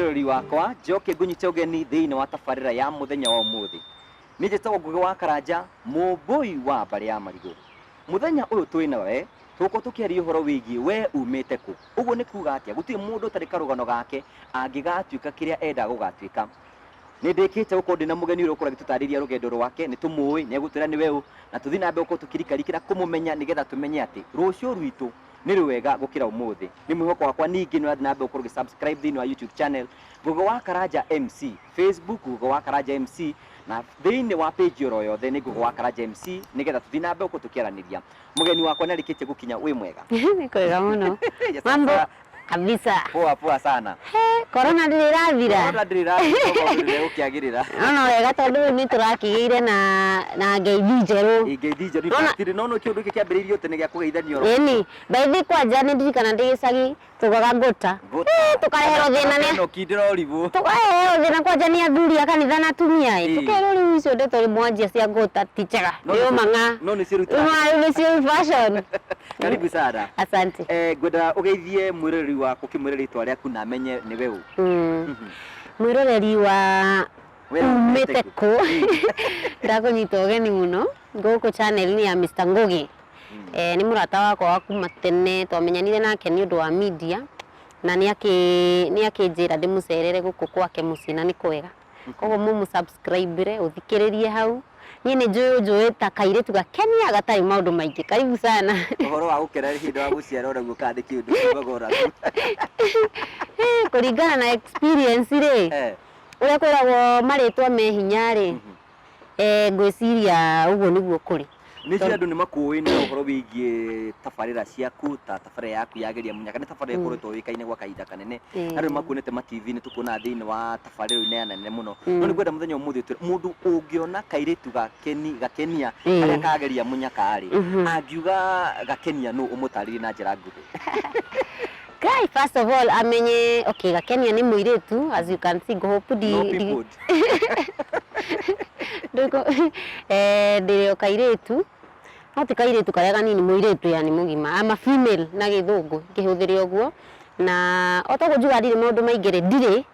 mwirori wakwa njoke ngunyite ugeni thiini wa tabarira ya muthenya wa umuthi ni njitagwo Ngugi wa Karanja mumbui wa mbari ya Marigu. Muthenya uyu twina we tuko tukiaria uhoro wigie we umite ku uguo ni kuga atia gutiri mundu tari karugano gake angigatuika kiria enda gugatuika. Ni ndikite gukorwo ndina mugeni uri ukora gitutariria rugendo rwake ni tumui ni egutira ni we na tuthi na mbe uko tukirikarikira kumumenya nigetha tumenye ati rucio rwitu ni rwega gukira umuthi. Ni mwihoko wakwa ningi ni na mbe ukorwo subscribe thiini wa YouTube channel Ngugi wa Karanja MC, Facebook Ngugi wa Karanja MC, na thiini wa page oro yothe ni Ngugi wa Karanja MC nigetha tuthi na mbe uko tukiaraniria. Mugeni wakwa ni arikite gukinya wi mwega. Ni kwega muno. Mambo kabisa. Poa sana. Corona ndirathira. Corona ndirathira ukiagirira. No wega tondu ni turakigeire na ngeithi njeru. Ngeithi njeru ibatiri no kiundu iki kiambiririo tene gia kugeithania oro. Eni, baithi kwanja ni ndirikana ndi gicagi tugaga ngota. Tukarehero thina ne. No kindiro ribu. Tukarehero thina kwanja ni athuri akanitha na atumia i. Tukero riu icio ndeto ri mwanjia cia ngota tichega. Yo manga. No ni ciruta. No ni ciru fashion. Karibu sana. Asante. Ngwenda ugeithie mwirori waku kimwirori ritwa riaku na menye ni we u. Mwiroreri wa umite ku ndakunyita ugeni muno guku channel ni ya Mr. Ngugi. Ni murata wakwa wa kuma tene twamenyanire nake ni undu wa media na ni akinjira ndimucerere guku kwake mucina ni kwega. Koguo mumu subscribe uthikiririe hau. Ni njui ta kairetu gakenia gatari maundu maingi. Karibu sana. Uhoro wa gukera hinda wa guciara ora gukandi kiundu bagora. Kuringana na experience ri. Uria kwiragwo maritwa me hinya ri. Ngwiciria uguo niguo kuri. Ni cia andu ni makuwi ni uhoro wigie tabarira ciaku ta tabarira yaku yageria munya kana tabarira ikoretwo wikaine gwa kahinda kanene. Andu makuonete ma TV ni tukuna thiini wa tabarira ine nene muno. No ni gwenda muthenya umuthi mundu ungiona kairetu gakenia karia kageria munya kari angiuga gakenia no umutarire na njira nguthi. Guy, first of all, amenye okay, gakenia ni muiretu as you can see go hope di Ndiko ndio kairetu. Hati kairetu karia ganini muiretu yani mugima ama female na githungu kihuthiria uguo na otogo juga ndire maundu maingire ndire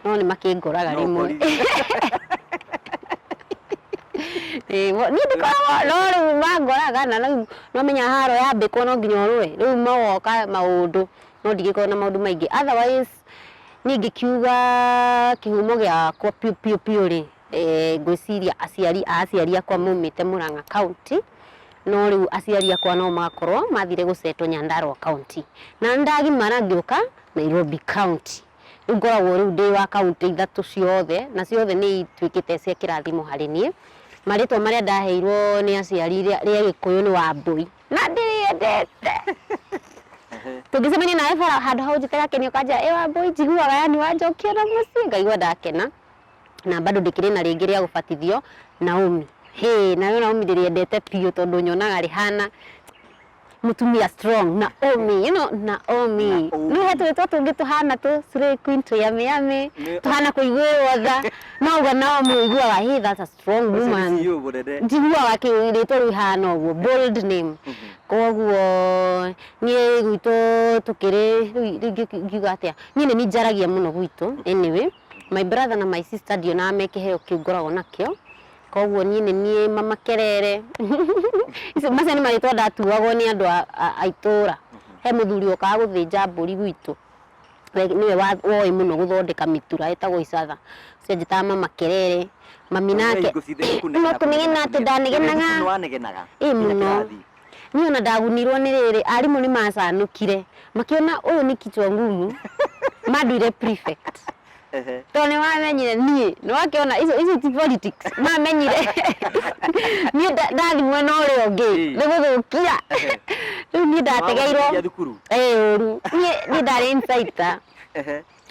no ni makingoraga rimwe. Ni ndikora no mangoraga na no menya haro ya mbiko no nginya orwe riu mawoka maundu no ndigikona na maundu maingi otherwise ningi kiuga kihumo gia kwa piu ri ngwiciria aciari akwa mumite Murang'a County no riu aciari akwa no makorwo mathire gucetwo Nyandarua County na ndagimara ngioka Nairobi County ngoragwo riu ndi wa county ithatu ciothe na ciothe ni itwikite cia kirathimo hari nie maritwa maria ndaheirwo ni aciari ria Gikuyu ni Wambui na ndiendete tugicemania nawe bara handu hau njikara kenio kanja Wambui njiguaga yani wanjokia na mucii ngaigua ndakena na bado ndikiri na ringi ria gubatithio Naomi. Nayo Naomi ndiriendete piu tondu nyonaga rihana mutumia strong Naomi, you know Naomi. No hetu tungi tuhana tu Slay Queen tu yame tuhana kuiguo tha no uga Naomi iguaga he that's a strong woman. Njiguaga kiritwa rihana uguo bold name. Koguo nie gwitu tukiri ngiuga atia nyine ni njaragia muno gwitu anyway. My brother na my sister dio na mekeheo kiugoragwo nakio koguo nie mama kerere icio macani maritwa ndatuagwo ni andu aitura he muthuri okaga guthinja mburi gwitu niwe woi muno guthondeka mitura etagwo Icatha cio njitaga mama kerere mami nake no kunigena ati ndanegenaga muno ni ona ndagunirwo ni riri arimu ni macanukire makiona uyu ni kichwa ngumu maduire prefect tone wamenyire nie no akiona izo ti politics mamenyire nie ndathimwe no ri ongi niguthukia ni ndategeirwo uru ni ndari insider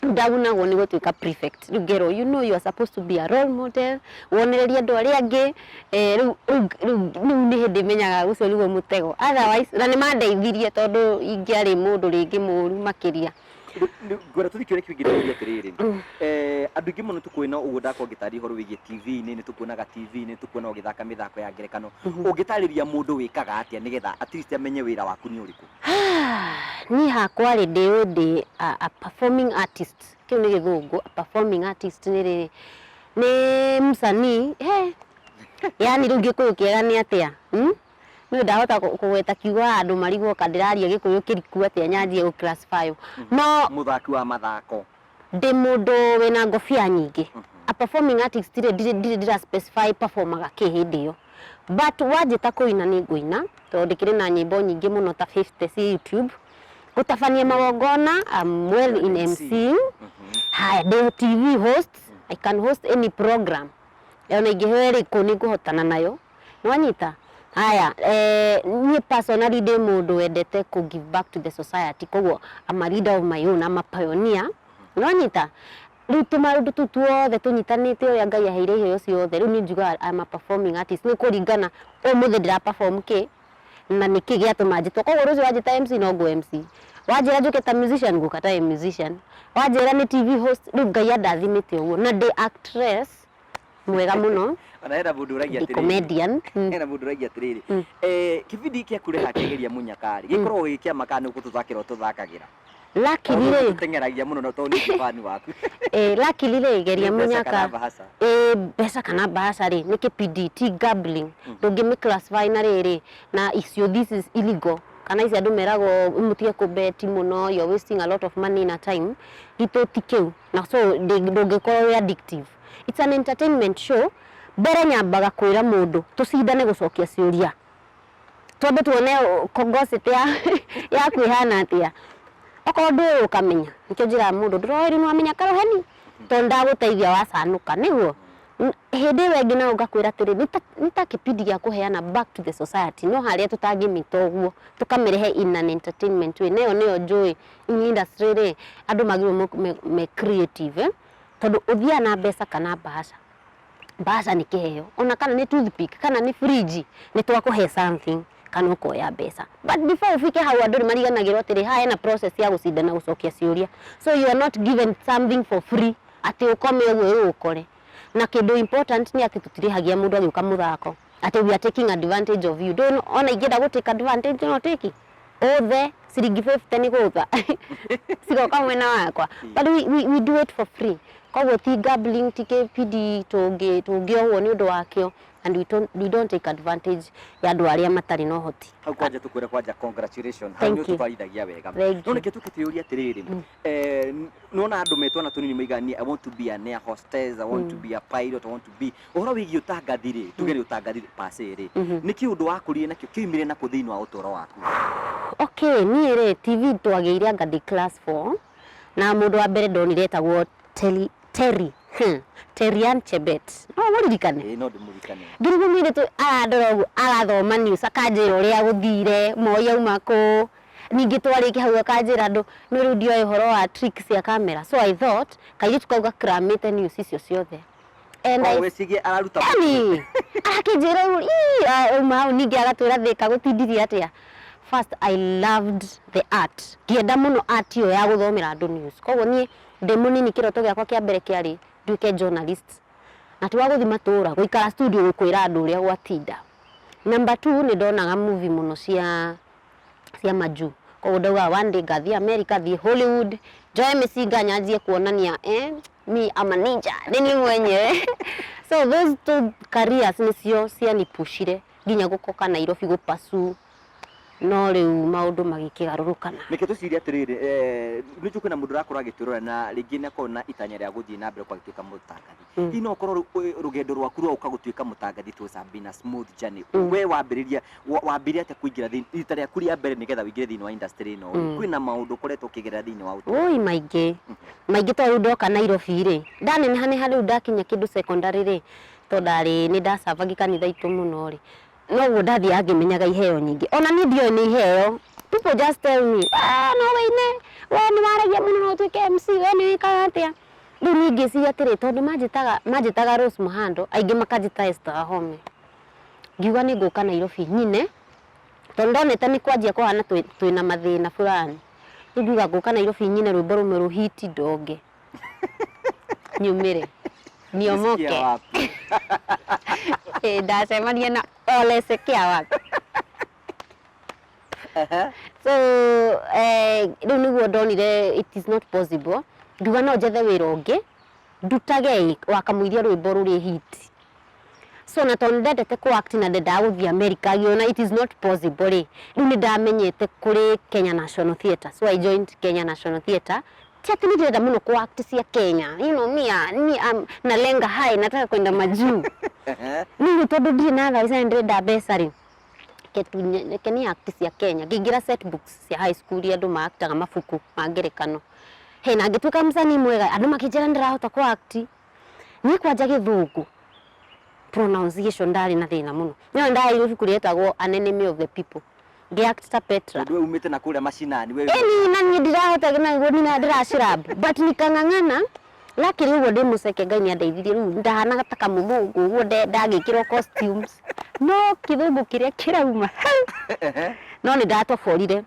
ndagunagwo ni gutuika prefect rugero you know you are supposed to be a role model wonereria andu aria angi ni hindi menyaga ucio niguo mutego otherwise na ni mandeithirie tondu ingiari mundu ringi muru makiria ngora tuthikire kwingire atiriri andu ingi muno tukwina ugundaka ugitari horo wigi TV ni tukuonaga TV ni tukuona ugithaka mithako ya ngerekano ugitariria mundu wikaga atia nigetha at least amenye wira waku ni uriku ni hakwa ri ndi a performing artist kiu ni githungu a performing artist ni msanii yani riu gikuyu kiega ni atia ni ndahota kugweta kiuga andu marigwo kandiraria gikuyu kiriku atia nyanjie gu classify no muthaki wa mathako ndi mundu wina ngofia nyingi a performing artist dira specify performaga kihindio but wajita kuina ni nguina to ndikire na nyimbo nyingi muno ta 50 ci YouTube gutafania mawongona I'm well in MCing haya ndi TV host I can host any program yona ingihweri kuni kuhotana nayo nwanyita haya ni personally ndi mundu wendete ku give back to the society koguo I'm a leader of my own I'm a pioneer nwanyita riu tumaundu tuothe tunyitanite uria Ngai aheire iheo ciothe riu ni njuga I'm a performing artist ni kuringana umuthe ndira perform ki na niki giatuma njitwo koguo rucio wajita MC no go MC wajira njuke ta musician guka ta musician wajira ni TV host riu Ngai andathimite uguo na ndi actress mwega muno ana era mundu uragia atiriri comedian era mundu uragia atiriri kibindi kia kureha kigeria munyakari gikorwo gikia makana ukututhakira ututhakagira luckily tengeragia muno no to ni fan waku luckily geria munyaka pesa kana bahasa ri ni kipindi ti gambling ndungimi classify na riri na icio this is illegal kana isi andu merago mutie kubeti muno you're wasting a lot of money na time gito tikeu na so ndungikorwo addictive it's an entertainment show bere nyambaga kwira mundu tucindane gucokia ciuria twambe tuone kongosete ya kwihana atia okorwo ndu ukamenya nikio njira mundu ndurori no amenya karoheni to ndaguteithia wacanuka niguo hindi wengi na ugakwira tiri nita kipindi gya kuheana back to the society no haria tutangimita uguo tukamerehe in an entertainment way neo joy in industry ri andu magiro me creative tondu uthia na mbeca kana bahasha ni kiheo ona kana ni toothpick kana ni fridge ni twakuhe something kana ukoya mbeca but before ufike hau andu ni mariganagirwo tiri haya na process ya gucindana gucokia ciuria so you are not given something for free ati ukome uguo ukore na kindu important ni ati tutirihagia mundu agiuka muthako ati we are taking advantage of you don't ona ingenda go take advantage no take othe ciringi 50 ni gutha sigoka mwena wakwa but we do it for free koguo ti gambling ti kpd tungiohwo ni undu wakio and we don't take advantage ya andu aria matari no hoti hau kwanja tukwira kwanja congratulations hau ni tubarithagia wega no ke tukitiuria atiriri nona andu metwa na tunini maigani I want to be an air hostess I want to be a pilot I want to be ohoro wigi utangathire tugere utangathire pasere niki undu wakurie nakio kiumire na kuthini wa utoro waku okay ni ri TV twageire ngadi class 4 na mundu wa mbere ndonire etagwo Terry Chebet no muririkane no ndimurikane ngirigumire tu ndoro arathoma news akanjira uria guthire moya umako ningi twariki hau akanjira ndu no riu ndio ihoro wa tricks ya camera so I thought kairi tukauga cramite news icio ciothe and I wesigie araruta akinjira mau ningi agatwira thika gutindiria atia first I loved the art kienda muno art yo ya guthomera andu news koguo nie ndemunini kiroto giakwa kia mbere kiari nduke journalist na tiwaguthi matura guikara studio gukwira andu uria gwatinda number 2 ni ndonaga movie muno cia maju koguo ndauga one day gathi America thi Hollywood joy misinga nyanjie kuonania me I'm a ninja nini mwenyewe so those two careers nicio cia nipushire nginya gukoka Nairobi gupasu no riu maundu magikigarurukana nike tuciria atiriri nijuko kwina mundu rakora giturora na ringi na kona itanya ria guthii na mbere kwa gituika mutangathi ino okoro rugendo rwaku rwa ukagutuika mutangathi to Sabina smooth journey we wambiria ate kuingira thini ria kuria mbere nigetha wingire thini wa industry ino kwina maundu koretwo kigerera thini wa utu oi maingi to ndoka Nairobi ri ndane hani hari ndakinya kindu secondary ri to ndari ni ndacavaga kanitha itu muno ri no ndathi angimenyaga iheo nyingi ona ni ndio ni iheo people just tell me no weine we ni waragia muno no tuike MC we ni wikatia riu ningi cia tiri tondu majitaga Rose Muhando aingi makajita Esther Home ngiuga ni nguka Nairobi nyine tondu ndonete ni kwanjia kuhana twina mathina fulani ngiuga guka Nairobi nyine rwimbo rumwe ruhiti ndonge nyumire niomoke ndacemania na Ole Sekia wapi so riu niguo ndonire it is not possible ngiuga no njethe wira ungi ndutage wakamwiria rwimbo ruri hit so na tondu ndendete ku act na ndenda guthii America giona it is not possible riu ni ndamenyete kuri Kenya National Theatre so I joined Kenya National Theatre tiati ni ndenda muno ku act cia Kenya you know me na lenga high nataka kwenda majuu ni tondu ndiri na thaisa ndenda mbeca riu keni act cia Kenya ngingira set books cia high school andu maaktaga mabuku ma ngerekano he na ngituka msanii mwega andu makinjira ndirahota ku act ni kwanja githungu pronunciation ndari na thina muno no ndari ibuku rietagwo An Enemy of the People ngiact ta Petra ndu umite na kuria mashinani wewe na ni ndirahota na ngo ni ndiracirab but nikangangana lakini ugo ndi muceke Ngai ni andeithirie riu ndahana gataka mumungu ugo ndagikirwo costumes no kithungu kiria kirauma no ni ndatoborire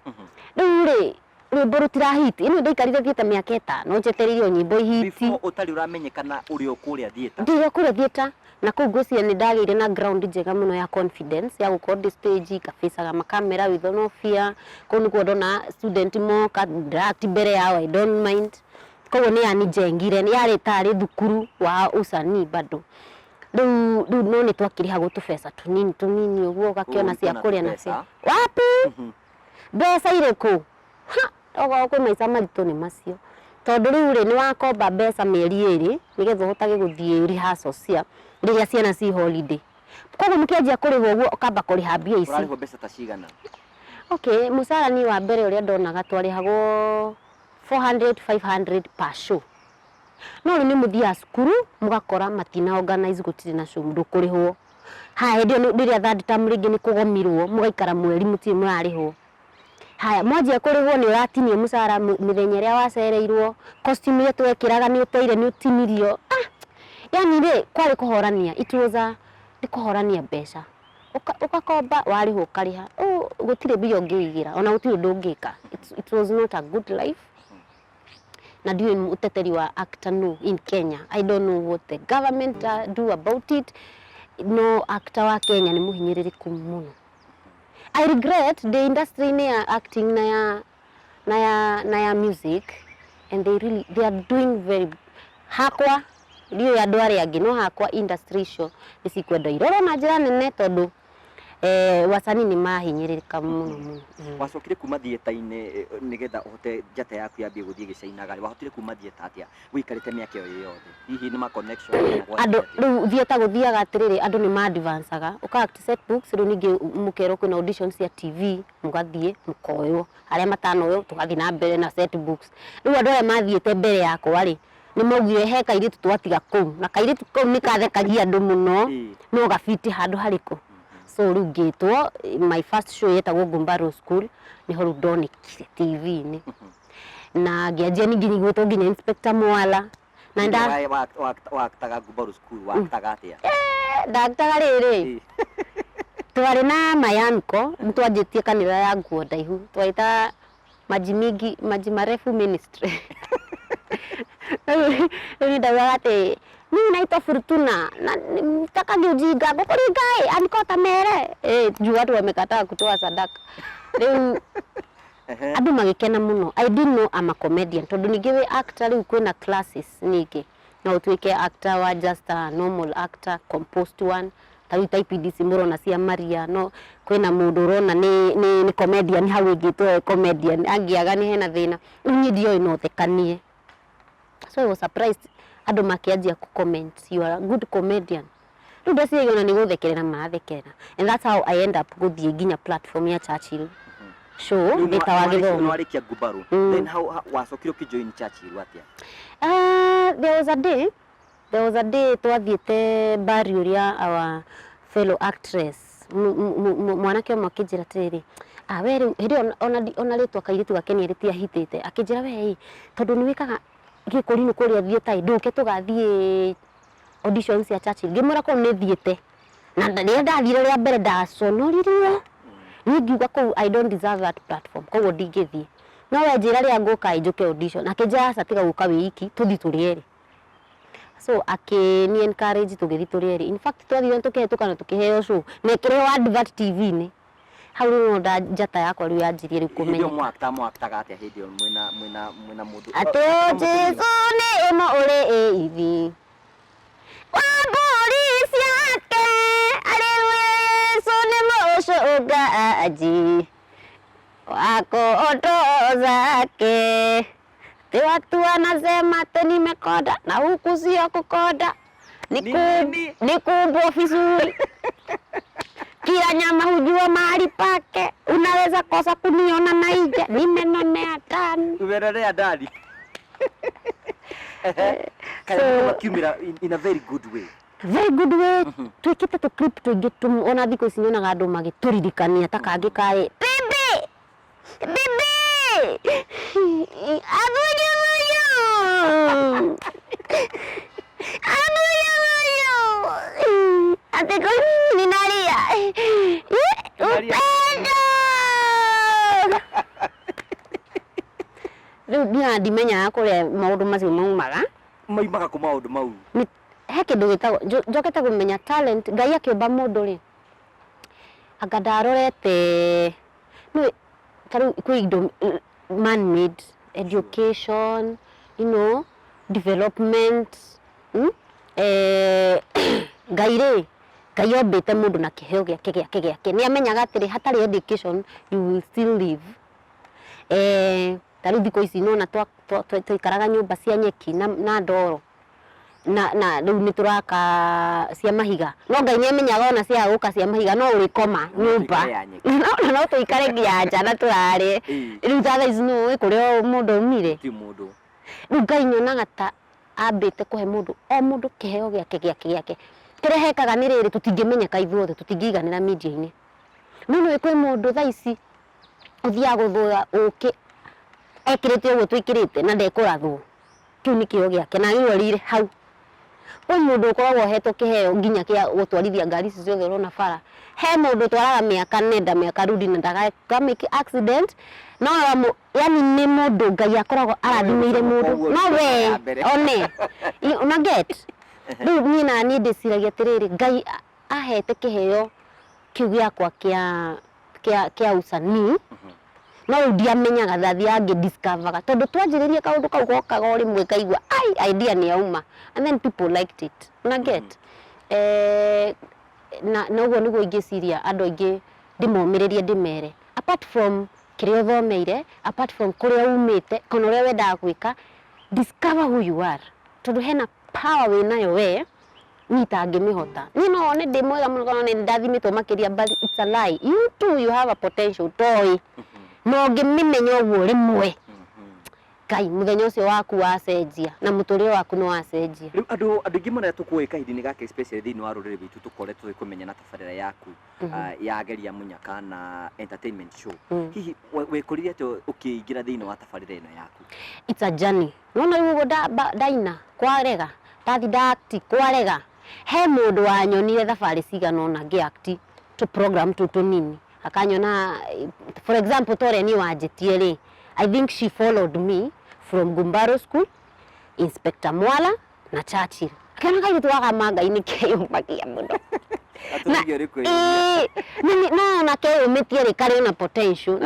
riu ri rwimbo rutirahiti ino ndaikarire thieta miaka 5 njeteririo nyimbo ihiti before utari uramenyekana uri okuria thieta ndiyo kuria thieta na kuu ngwiciria ni ndagire na ground njega muno ya confidence ya gukorwo stage kafisaga makamera with no fear kuu niguo ndona student moka direct mbere yao I don't mind koguo ni yani jengire ni yari tari thukuru wa usanii bado riu no ni twakiriha tubesa tunini uguo gakiona cia kuria na cia wapi mbeca iriku ogo kwi maica maritu ni macio tondu riu ri ni wakomba mbeca mieri 2 nigetha uhotage guthii rehearsal cia riria ciana ci holiday koguo mukianjia kurihwo uguo ukamba kuriha mbia ici urarihwo mbeca ta cigana okay musara ni wa mbere uria ndonaga twarihagwo 400 500 per show no ni muthia cukuru mugakora matina organize gutiri na show ndukurihwo haya ndio ndiria third term ringi ni kugomirwo mugaikara mweri mutiri murarihwo haya mwanjia kurihwo ni uratinio musara mithenya ria wacereirwo costume ile twekiraga ni uteire ni utinirio yani ri kwari kuhorania ituza ni kuhorania mbeca ukakomba warihwo kariha gutire mbia ungiigira ona gutire ndungika it was not a good life na ndio uteteri wa actor no in Kenya I don't know what the government do about it no actor wa Kenya ni muhinyiririku muno I regret the industry ni acting na ya music and they are doing very hakwa ndio ya ndwari angi no hakwa industry show nisikwenda iroro na njira nene tondu wasanii ni mahinyirika muno wacokire kuma thieta-ini nigetha uhote njata yaku yambie guthie gicainaga wahotire kuma thieta atia wikarite miaka iyo yothe hihi ni ma connection andu riu thieta guthiaga atiriri andu ni ma advanceaga uka act set books riu ningi mukero kwina auditions ya TV mugathie mukoyo aria matanoyo tugathie na mbere na set books riu andu aria mathiete mbere yakwa ri ni maugire he kairitu twatiga kuu na kairitu kuu ni kathekagia andu muno no gafiti handu hariku so riu ngitwo my first show yetagwo Gumbaro School ni ho ndonekire TV-ini na ngianjia ningi gwitwo nginya Inspector Mwala na nda waktaga Gumbaro School waktaga atia ndaktaga riri twari na mayanko twanjitie kanitha ya nguo ndaihu twaita maji marefu ministry ni ndawa ate mimi naitwa Fortuna na nitaka ujinga ngokori ngai anikota mere juu watu wamekataa kutoa sadaka leo andu magikena muno I didn't know I'm a comedian tondu ningiwe actor riu kwina classes niki na utwike actor wa just a normal actor composed one tawi type DC murona cia Maria no kwina mundu rona ni comedian hau ingitwe comedian angiaga ni hena thina nyi ndio inothekanie so I was surprised andu makianjia ku comment you are a good comedian ndu ndasiona ni guthekerera mathekerera and that's how I end up guthie nginya platform ya Churchill show ndetawa githomo no arikia Gumbaro then how wacokire kijoin Churchill atia there was a day twathiete barrio ya our fellow actress mwanake makijira tiriri weri hiri ona ritwa kairitu gakeni ritia hitite akijira we tondu ni wikaga gikurinu kuria thieta nduke tugathie auditions ya Churchill ngimura ko ni thiete na ndathire ndathire ria mbere ndaconoririo ningiuga ko I don't deserve that platform ko ndingithie no wenjira ria nguka njuke audition akija tiga guka wiki tuthi turieri so ni encourage tugithi turieri in fact twathire tukihitũka tukiheo show nekirwo advert TV ni hau no njata yakwa riu yanjirie riu kumenya ndio mwaktaga atia hindi mwina mundu ati Jesu ni imo uri ithi wamburi ciake ariwe Yesu ni mucuga aji wako oto zake te watu wanasema te nimekoda na huku sio kukoda ni kubwa vizuri kila nyama hujua mahali pake unaweza kosa kuniona na ije nimenonea ndani umenonea ndani kana kumira in a very good way twikite tu clip tuingi ona thiko ici nyonaga andu magituririkania ta kangi kae bibi abuyo ate ko ninalia riu ndia ndimenya kuria maundu macio maumaga ku maundu mau he kindu gitagwo njokete kumenya talent Ngai akiumba mundu ri anga ndarorete no karu kwi indo man made education development Ngai ombite mundu na kiheo giake ni amenyaga atiri hatari education you will still live taru thiko ici nona twaikaraga nyumba cia nyeki na ndoro na riu ni turaka cia mahiga no Ngai ni amenyaga ona cia guka cia mahiga no urikoma nyumba no tuikare nginya nja na turare riu thaa ici no kuria mundu umire ti mundu riu Ngai nyonaga ta ambite kuhe mundu kiheo giake kiria hekaga ni riri tutingimenyeka ithuothe tutingiiganira media-ini no kwi mundu thaa ici uthia guthua uki ekirite uguo twikirite na ndekurathwo kiu ni kiheo giake na riu hau kwi mundu ukoragwo hetwo kiheo nginya kia gutwarithia ngari ici ciothe urona bara he mundu twaraga miaka rudi na ndaga make accident no yani ni mundu Ngai akoragwo arathimeire mundu no we one una get riu ni ndiciragia atiriri Ngai ahete kiheo kiu giakwa kia usanii no ndiamenyaga thathi angi discover tondu twanjiririe kaundu kau gokaga rimwe kaigua idea ni yauma and then people liked it una get na uguo niguo ingiciria andu aingi ndimomiririe ndimere apart from kiria uthomeire apart from kuria umite kana uria wendaga gwika discover who you are tondu hena power winayo we nitangimihota ni no one ndi mwega muno kana ni ndathimitwo makiria but it's a lie you too you have a potential toy no ngimimenya uguo rimwe Ngai muthenya ucio waku wacenjia na muturire waku no wacenjia riu andu ingi mona tukuwe kahindi-ini gake especially thini wa rurire bitu tukoretwo kumenya tabarira yaku ya geria munyaka na entertainment show hihi wekuririe ato ukiingira thini wa tabarira ino yaku it's a journey nona riu daina kwarega ndathi kwarega he mundu wanyonire thabari cigana ona ngiakti to program tunini akanyona for example tore ni wanjitie ri I think she followed me from Gumbaro School, Inspector Mwala na Churchill. Kana kai tuaga manga ini keyo makia muno. Na keyo umetiere kare na potential.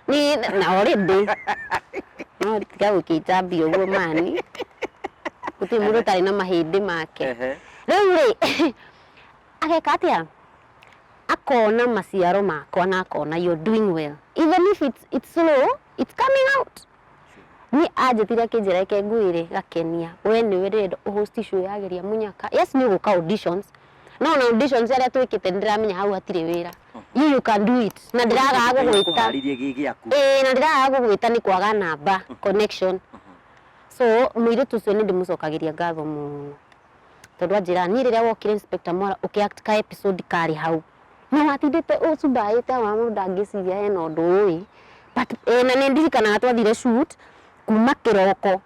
Ni na already. No tikao kitambi ugo mani. Kuti mudo tari na mahindi make. Rĩu agekatia akona maciaro makwa na akona you're doing well. Even if it's slow, it's coming out. Ni ajetiria kinjira ke nguire gakenia we ni wende host show ya geria munyaka yes ni guka auditions no na auditions aria twikite ndiramenya hau atire wira you can do it na ndiraga gugwita na ndiraga gugwita ni kwaga namba connection so mwire tucio ni ndimucokagiria ngatho muno tondu anjira ni riria wokire Inspector Mwala ukiact ka episode kari hau no watindite ucumbaite wa mundu angiciria hena undu ui but na ni ndirikanaga twathire shoot kuma kiroko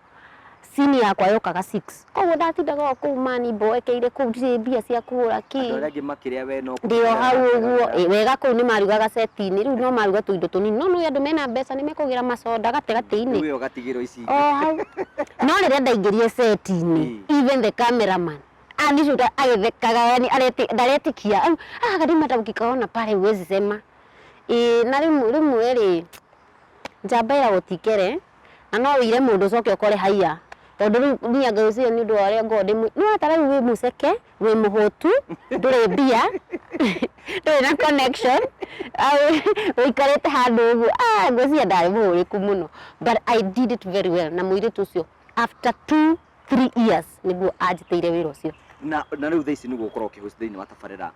senior yakwa yokaga 6 koguo ndatindaga kũu mani mboekeire kũu ndirĩ mbia cia kũgũra kĩ andũ arĩa angĩ makĩrĩa we no ndio hau ũguo wega kũu nĩ marugaga seti-inĩ rĩu no maruga tũindo tũnini no nĩ andũ mena mbeca nĩ mekũgĩra macoda gate-inĩ rĩu ũgatigĩrwo ici hau no rĩrĩa ndaingĩrire seti-inĩ even the cameraman anishuta agĩthekaga yani ndaretikia kadima tabukikaona pale huwezi sema na rĩmwe rĩ njamba ĩra gũtikere na no wĩire mũndũ ũcoke ũkore haiya tondũ rĩu niĩ ngaucio nĩ ũndũ warĩa ngode no atara rĩu wĩ mũceke wĩ mũhũtu ndũrĩ mbia ndũrĩ na connection ũikarĩte handũ ũguo ngwĩciria ndarĩ mũhũrĩku mũno but I did it very well na mũirĩtu ũcio after 2-3 years nĩguo anjĩtĩire wĩra ũcio na rĩu thaa ici nĩguo ũkorwo ũkĩhost thĩinĩ wa tabarĩra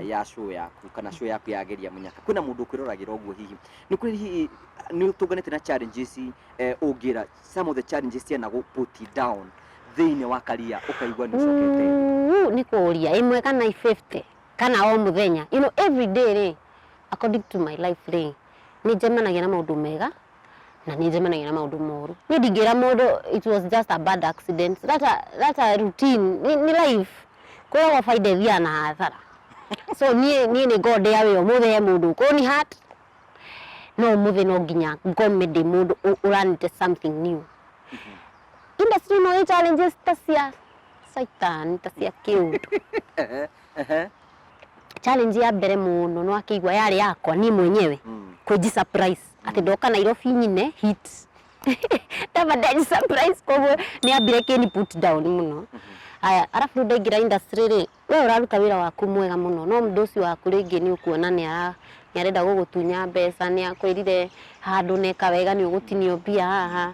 ya show yaku kana show yaku ya Geria Mũnyaka kwĩna mũndũ ũkwĩroragĩra ũguo hihi nĩ kũrĩ hihi nĩ ũtũnganĩte na challenges ũngĩra some of the challenges ciana gũ put it down thĩinĩ wa career ũkaigua nĩ ũcokete nĩ kũria ĩmwe kana 50 kana o mũthenya you know every day rĩ according to my life rĩ nĩ njemanagia na maũndũ mega na nĩ njemanagia na maũndũ moru nĩ ndingĩra mũndũ it was just a bad accident that's a routine ni life kwa faida thia na hathara so niĩ nĩ ngode ya wĩyo mũthe mũndũ ko ni heart no mũthe no nginya ngomede mũndũ uranite something new industry no challenges ta cia saitan ta cia kĩũndũ challenge ya mbere mũno no akĩigua yarĩ yakwa ni mwenyewe kwĩji surprise ati ndoka Nairobi nyine hit tabadani surprise koguo nĩ ambire kĩni put down mũno aya arafu ndaingira industry rĩ we ũraruta wĩra waku mwega mũno no mũndũ ũcio waku rĩngĩ nĩ ũkuona nĩ arenda gũgũtunya mbeca nĩ akwĩrire handũ neka wega nĩ ũgũtinio mbia haha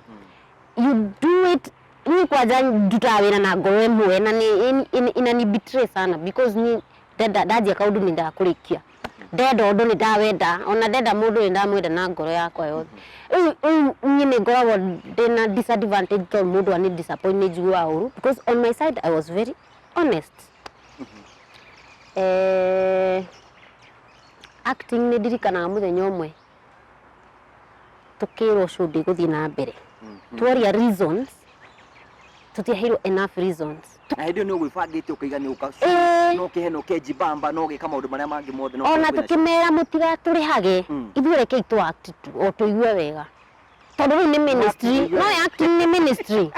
you do it ni kwaja ndutaga wĩra na ngoro ĩmwe na inani betray sana because ni ndajia kaundu nĩ ndakũrĩkia ndenda ũndũ nĩ ndawenda ona ndenda mũndũ nĩ ndamwenda na ngoro yakwa yothe nyine ngoragwo ndĩna disadvantage tondũ mũndũ ani disappoint nĩ njiguaga ũru because on my side I was very honest acting nĩ ndirikanaga mũthenya ũmwe tũkĩrwo show ndĩgũthiĩ na mbere twaria reasons tũtiaheirwo enough reasons na hĩndĩ ĩyo nĩ ũgwĩbangĩte ũkaiga nĩ ũka no kĩheno kĩnjibamba no gĩka maũndũ marĩa mangĩ mothe no ona tũkĩmera mũtigatũrĩhage ithuĩ rekei tũ act o tũigue wega tondũ rĩu nĩ ministry no acting nĩ ministry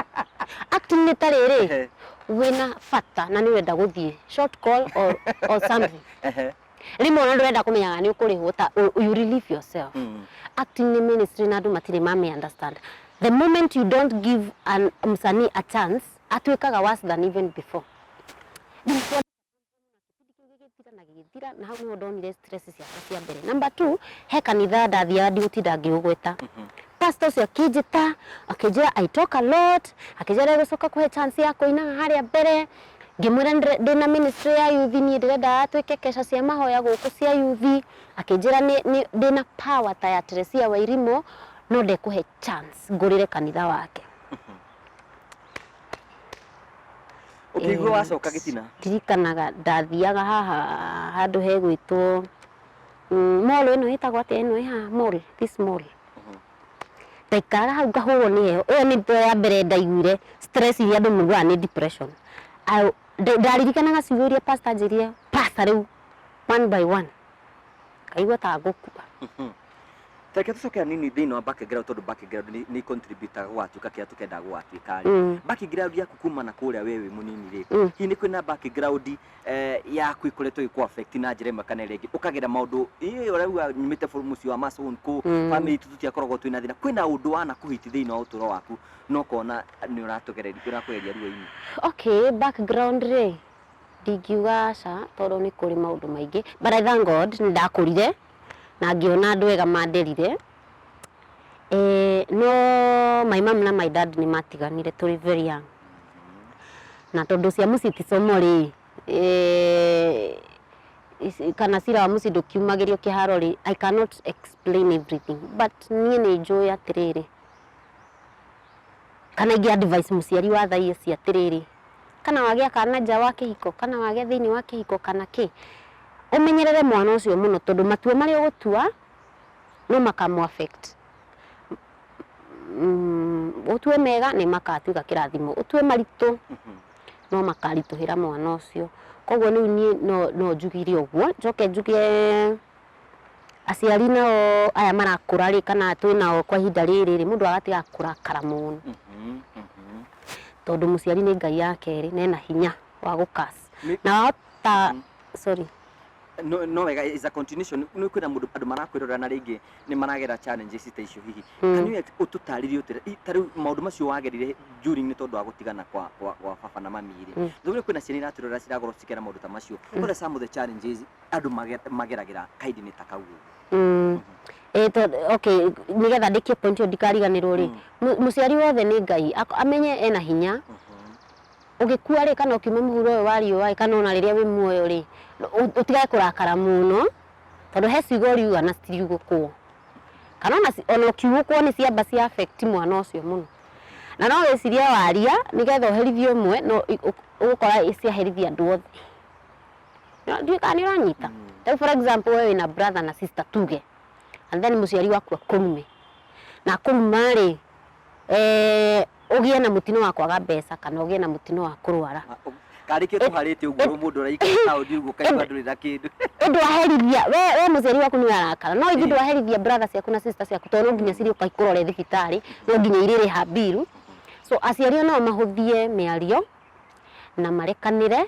acting nĩ ta rĩrĩ wĩna bata na nĩ wenda gũthiĩ short call or something rĩmwe ona ndũrenda kũmenyaga nĩ ũkũrĩhwo ta you relieve yourself acting nĩ ministry na andũ matirĩ mame understand the moment you don't give msanii a chance atuĩkaga worse than even before na hau nĩho ndonire stress ciakwa cia mbere number 2 he kanitha ndathiaga ndigũtinda ngĩũgweta pastor ũcio akĩnjĩta akĩnjĩra I talk a lot akĩnjĩra gũcoka kũhe chance ya kũinaga harĩa mbere ngĩmwĩra ndĩna ministry ya youth niĩ ndĩrenda atuĩke kesha cia mahoya gũkũ cia youth akĩnjĩra ndĩna power ta ya Teresia Wairimu no ndekũhe chance ngũrĩre kanitha wake ũkĩigua wacoka gĩtina ndirikanaga ndathiaga haha handũ hegwĩtwo mall ĩno ĩtagwo atĩa ĩno ĩha mall this mall ndaikaraga hau ngahũrwo nĩ heho ĩyo nĩ ya mbere ndaiguire stress iria andũ maugaga nĩ depression ndaririkanaga ciugo iria pastor anjĩrire pastor rĩu one by one kaigua ta ngũkua Reke tucoke nini thĩinĩ wa background tondũ background nĩ contributor gwatuĩka kĩrĩa tũkenda gwatuĩka background yaku kuma na kũrĩa wewe mũnini rĩ hihi nĩ kwĩna background yaku ikoretwo ĩkũ affect na njĩra ĩmwe kana ĩrĩa ĩngĩ ũkagira maũndũ ũrauga nyumĩte mũciĩ wa Mason kũ family itũ tũtiakoragwo twĩna thĩna kwĩna ũndũ wana kũhiti thĩinĩ wa ũtũũro waku no kona nĩ ũrakũgeria ruo-inĩ okay background rĩ ndingiuga aca tondũ nĩ kũrĩ maũndũ maingĩ but I thank God nĩ ndakũrire na ngĩona andũ ega manderire no my mom na my dad nĩ matiganire tũrĩ very young na tondũ cia mũciĩ ti somo rĩ kana cira wa mũciĩ ndũkiumagĩrio kĩharo rĩ I cannot explain everything but niĩ nĩ njũĩ atĩrĩrĩ kana ingĩ advice mũciari wa thaa ici atĩrĩrĩ kana wagĩa kana nja wa kĩhiko kana wagĩa thĩinĩ wa kĩhiko kana kĩ ũmenyerere mwana ũcio mũno tondũ matua marĩa ũgũtua no makamu affect utue mega ni makatuika kirathimo utue maritu no makarituhira mwana ucio koguo ni no njugire uguo njoke njugie aciari nao aya marakura ri kana twinao kwa ihinda riri mundu agatiga kurakara muno tondu muciari ni ngai yake ri nena hinya wa gukas na hota sorry no wega is a continuation no kwira mundu andu marakwirora na ringi ni maragera challenges ta icio hihi kanu ututaririe utira tari maundu macio wagerire during ni tondu wa gutigana kwa baba na mami ri thugure kwina ciana iratirora ciragoro cikera maundu ta macio kora some of the challenges andu mageragira kaidi ni takau okay nigetha ndikie point yo ndikariganirwo ri muciari wothe ni ngai amenye ena hinya ugikua ri kana ukiuma muhuro uyu wa riua kana ona riria wi muoyo ri utigae kurakara muno tondu he ciugo riuga na citiugukwo kana ona ukiugukwo ni ciamba cia affect mwana ucio muno na no wiciria waria nigetha uherithie umwe no ugukora iciaherithia andu othe ndio kana uranyita for example wewe na brother na sister tuge and then muciari waku akurume na kuruma ri ugie na mutino wa kwaga mbeca kana ugie na mutino wa kurwara karike tuharite uguo mundu raika saudi uguo kaigwa ndurira kindu ndu aherithia we muciari waku ni arakara no ithu ndu aherithia brother ciaku na sister ciaku tondu nginya ciri ukaikũrore thibitari no nginya irire habiru so aciari no mahuthie miario na marekanire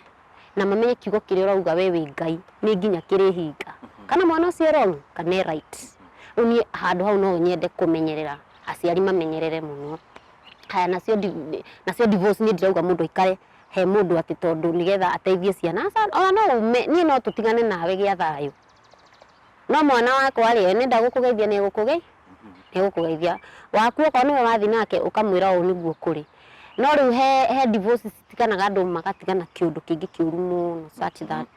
na mamenye kiugo kire urauga we wi ngai ni nginya kirihinga kana mwana ucio wrong kana right uni handu hau no nyende kumenyerera aciari mamenyerere muno haya nacio divorce ni ndirauga mundu ikare he mundu ati tondu nigetha ateithie ciana ona no ni no tutigane nawe gia thayo no mwana wakwa ri ni ndagukugeithia ni gukugeithia waku ko ni wathi nake ukamwira u niguo kuri no riu he divorce citikanaga andu magatigana kiundu kingi kiuru muno such that